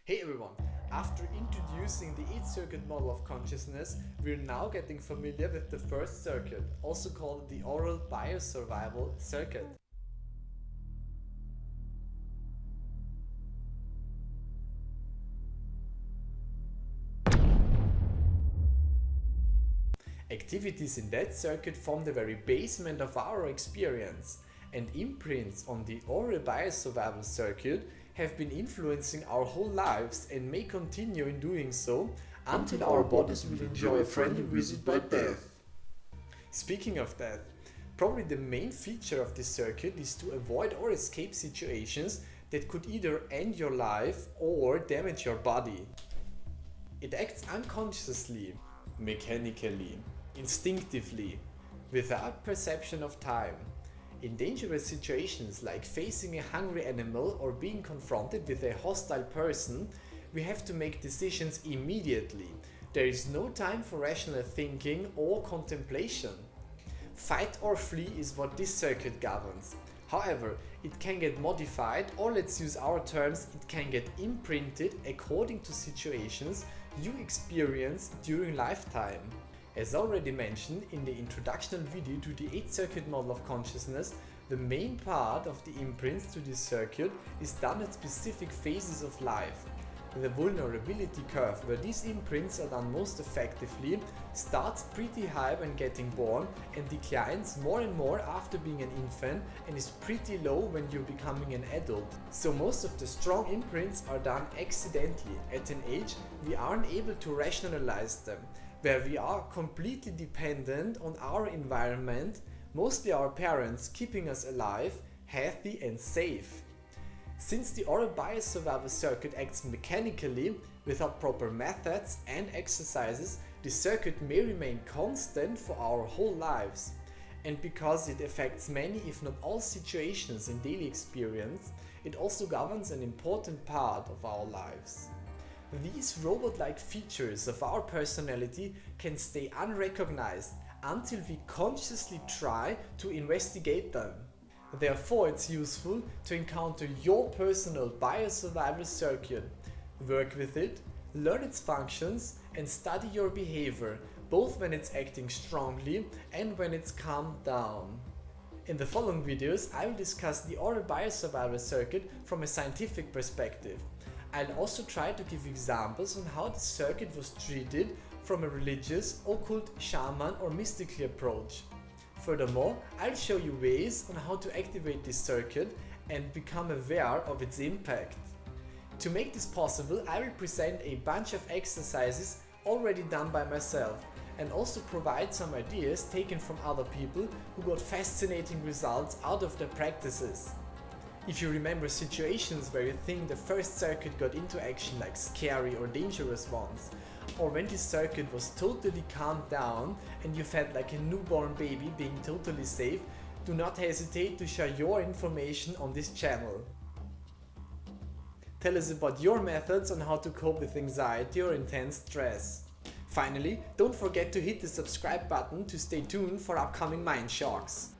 Hey everyone! After introducing the 8-circuit model of consciousness, we're now getting familiar with the first circuit, also called the oral biosurvival circuit. Activities in that circuit form the very basement of our experience, and imprints on the oral biosurvival circuit have been influencing our whole lives and may continue in doing so until our bodies will enjoy a friendly visit by death. Speaking of death, probably the main feature of this circuit is to avoid or escape situations that could either end your life or damage your body. It acts unconsciously, mechanically, instinctively, without perception of time. In dangerous situations like facing a hungry animal or being confronted with a hostile person, we have to make decisions immediately. There is no time for rational thinking or contemplation. Fight or flee is what this circuit governs. However, it can get modified, or let's use our terms, it can get imprinted according to situations you experience during lifetime. As already mentioned in the introductional video to the 8-circuit model of consciousness, the main part of the imprints to this circuit is done at specific phases of life. The vulnerability curve, where these imprints are done most effectively, starts pretty high when getting born and declines more and more after being an infant and is pretty low when you're becoming an adult. So most of the strong imprints are done accidentally at an age we aren't able to rationalize them, where we are completely dependent on our environment, mostly our parents, keeping us alive, healthy and safe. Since the oral biosurvival circuit acts mechanically, without proper methods and exercises, the circuit may remain constant for our whole lives. And because it affects many, if not all, situations in daily experience, it also governs an important part of our lives. These robot-like features of our personality can stay unrecognized until we consciously try to investigate them. Therefore, it's useful to encounter your personal biosurvival circuit, work with it, learn its functions, and study your behavior, both when it's acting strongly and when it's calmed down. In the following videos, I will discuss the oral biosurvival circuit from a scientific perspective. I'll also try to give examples on how the circuit was treated from a religious, occult, shaman or mystical approach. Furthermore, I'll show you ways on how to activate this circuit and become aware of its impact. To make this possible, I will present a bunch of exercises already done by myself and also provide some ideas taken from other people who got fascinating results out of their practices. If you remember situations where you think the first circuit got into action, like scary or dangerous ones, or when this circuit was totally calmed down and you felt like a newborn baby being totally safe, do not hesitate to share your information on this channel. Tell us about your methods on how to cope with anxiety or intense stress. Finally, don't forget to hit the subscribe button to stay tuned for upcoming mind shocks.